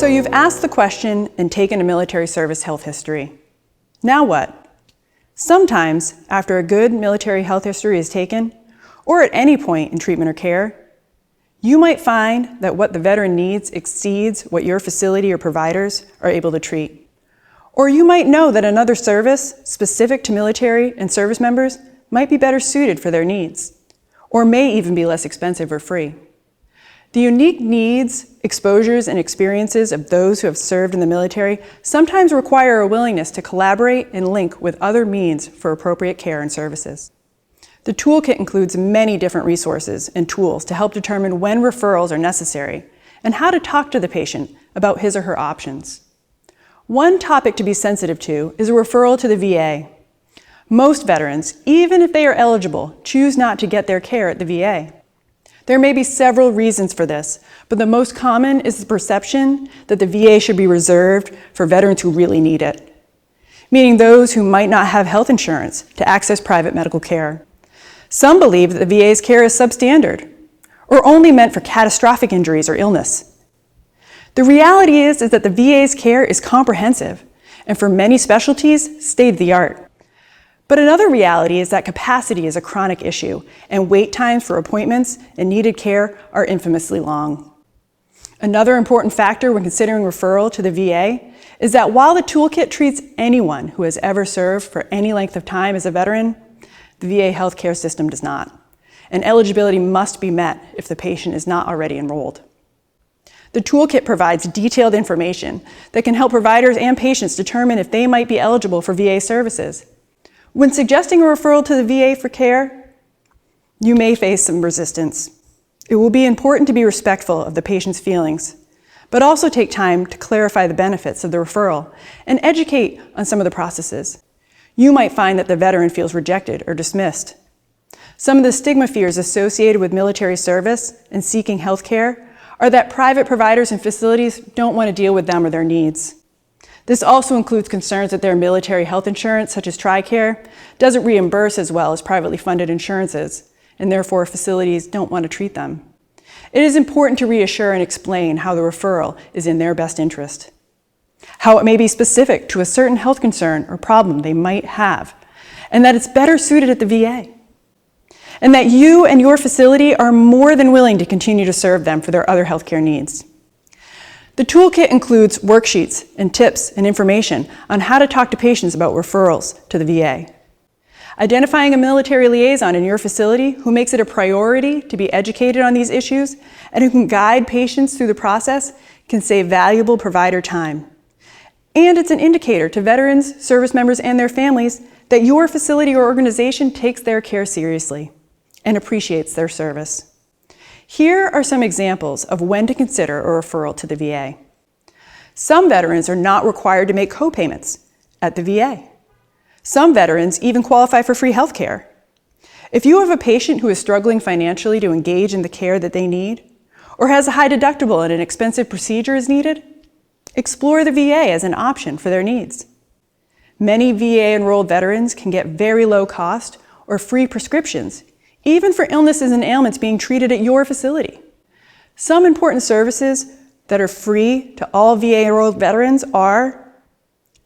So you've asked the question and taken a military service health history. Now what? Sometimes, after a good military health history is taken, or at any point in treatment or care, you might find that what the veteran needs exceeds what your facility or providers are able to treat. Or you might know that another service specific to military and service members might be better suited for their needs, or may even be less expensive or free. The unique needs, exposures, and experiences of those who have served in the military sometimes require a willingness to collaborate and link with other means for appropriate care and services. The toolkit includes many different resources and tools to help determine when referrals are necessary and how to talk to the patient about his or her options. One topic to be sensitive to is a referral to the VA. Most veterans, even if they are eligible, choose not to get their care at the VA. There may be several reasons for this, but the most common is the perception that the VA should be reserved for veterans who really need it, meaning those who might not have health insurance to access private medical care. Some believe that the VA's care is substandard, or only meant for catastrophic injuries or illness. The reality is that the VA's care is comprehensive, and for many specialties, state-of-the-art. But another reality is that capacity is a chronic issue, and wait times for appointments and needed care are infamously long. Another important factor when considering referral to the VA is that while the toolkit treats anyone who has ever served for any length of time as a veteran, the VA healthcare system does not, and eligibility must be met if the patient is not already enrolled. The toolkit provides detailed information that can help providers and patients determine if they might be eligible for VA services. When suggesting a referral to the VA for care, you may face some resistance. It will be important to be respectful of the patient's feelings, but also take time to clarify the benefits of the referral and educate on some of the processes. You might find that the veteran feels rejected or dismissed. Some of the stigma fears associated with military service and seeking health care are that private providers and facilities don't want to deal with them or their needs. This also includes concerns that their military health insurance, such as TRICARE, doesn't reimburse as well as privately funded insurances, and therefore facilities don't want to treat them. It is important to reassure and explain how the referral is in their best interest, how it may be specific to a certain health concern or problem they might have, and that it's better suited at the VA, and that you and your facility are more than willing to continue to serve them for their other healthcare needs. The toolkit includes worksheets and tips and information on how to talk to patients about referrals to the VA. Identifying a military liaison in your facility who makes it a priority to be educated on these issues and who can guide patients through the process can save valuable provider time. And it's an indicator to veterans, service members, and their families that your facility or organization takes their care seriously and appreciates their service. Here are some examples of when to consider a referral to the VA. Some veterans are not required to make co-payments at the VA. Some veterans even qualify for free health care. If you have a patient who is struggling financially to engage in the care that they need, or has a high deductible and an expensive procedure is needed, explore the VA as an option for their needs. Many VA-enrolled veterans can get very low cost or free prescriptions, even for illnesses and ailments being treated at your facility. Some important services that are free to all VA-enrolled veterans are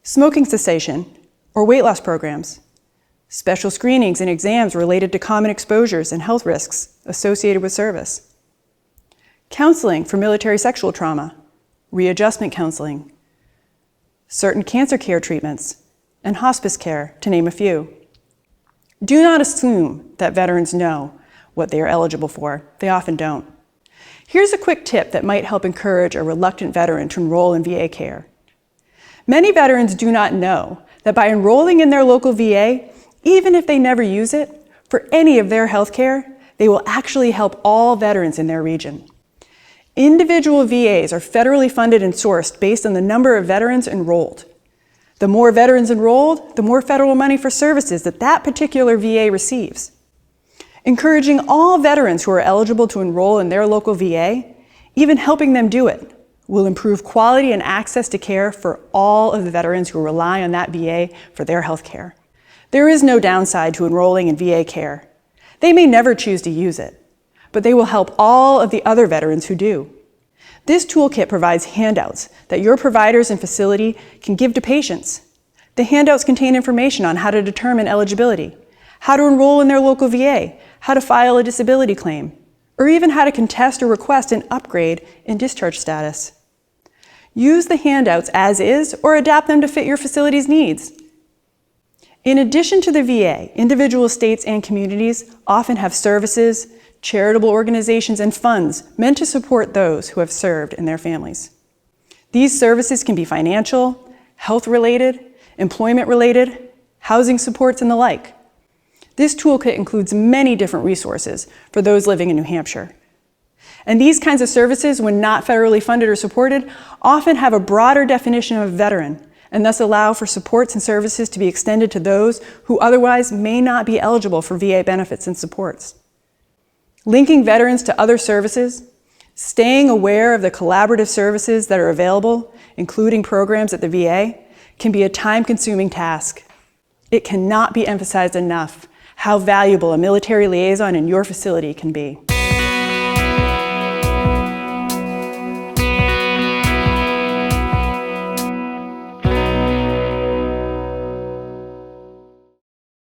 smoking cessation or weight loss programs, special screenings and exams related to common exposures and health risks associated with service, counseling for military sexual trauma, readjustment counseling, certain cancer care treatments, and hospice care, to name a few. Do not assume that veterans know what they are eligible for. They often don't. Here's a quick tip that might help encourage a reluctant veteran to enroll in VA care. Many veterans do not know that by enrolling in their local VA, even if they never use it, for any of their health care, they will actually help all veterans in their region. Individual VAs are federally funded and sourced based on the number of veterans enrolled. The more veterans enrolled, the more federal money for services that particular VA receives. Encouraging all veterans who are eligible to enroll in their local VA, even helping them do it, will improve quality and access to care for all of the veterans who rely on that VA for their health care. There is no downside to enrolling in VA care. They may never choose to use it, but they will help all of the other veterans who do. This toolkit provides handouts that your providers and facility can give to patients. The handouts contain information on how to determine eligibility, how to enroll in their local VA, how to file a disability claim, or even how to contest or request an upgrade in discharge status. Use the handouts as is or adapt them to fit your facility's needs. In addition to the VA, individual states and communities often have services, charitable organizations, and funds meant to support those who have served and their families. These services can be financial, health-related, employment-related, housing supports, and the like. This toolkit includes many different resources for those living in New Hampshire. And these kinds of services, when not federally funded or supported, often have a broader definition of veteran, and thus allow for supports and services to be extended to those who otherwise may not be eligible for VA benefits and supports. Linking veterans to other services, staying aware of the collaborative services that are available, including programs at the VA, can be a time-consuming task. It cannot be emphasized enough how valuable a military liaison in your facility can be.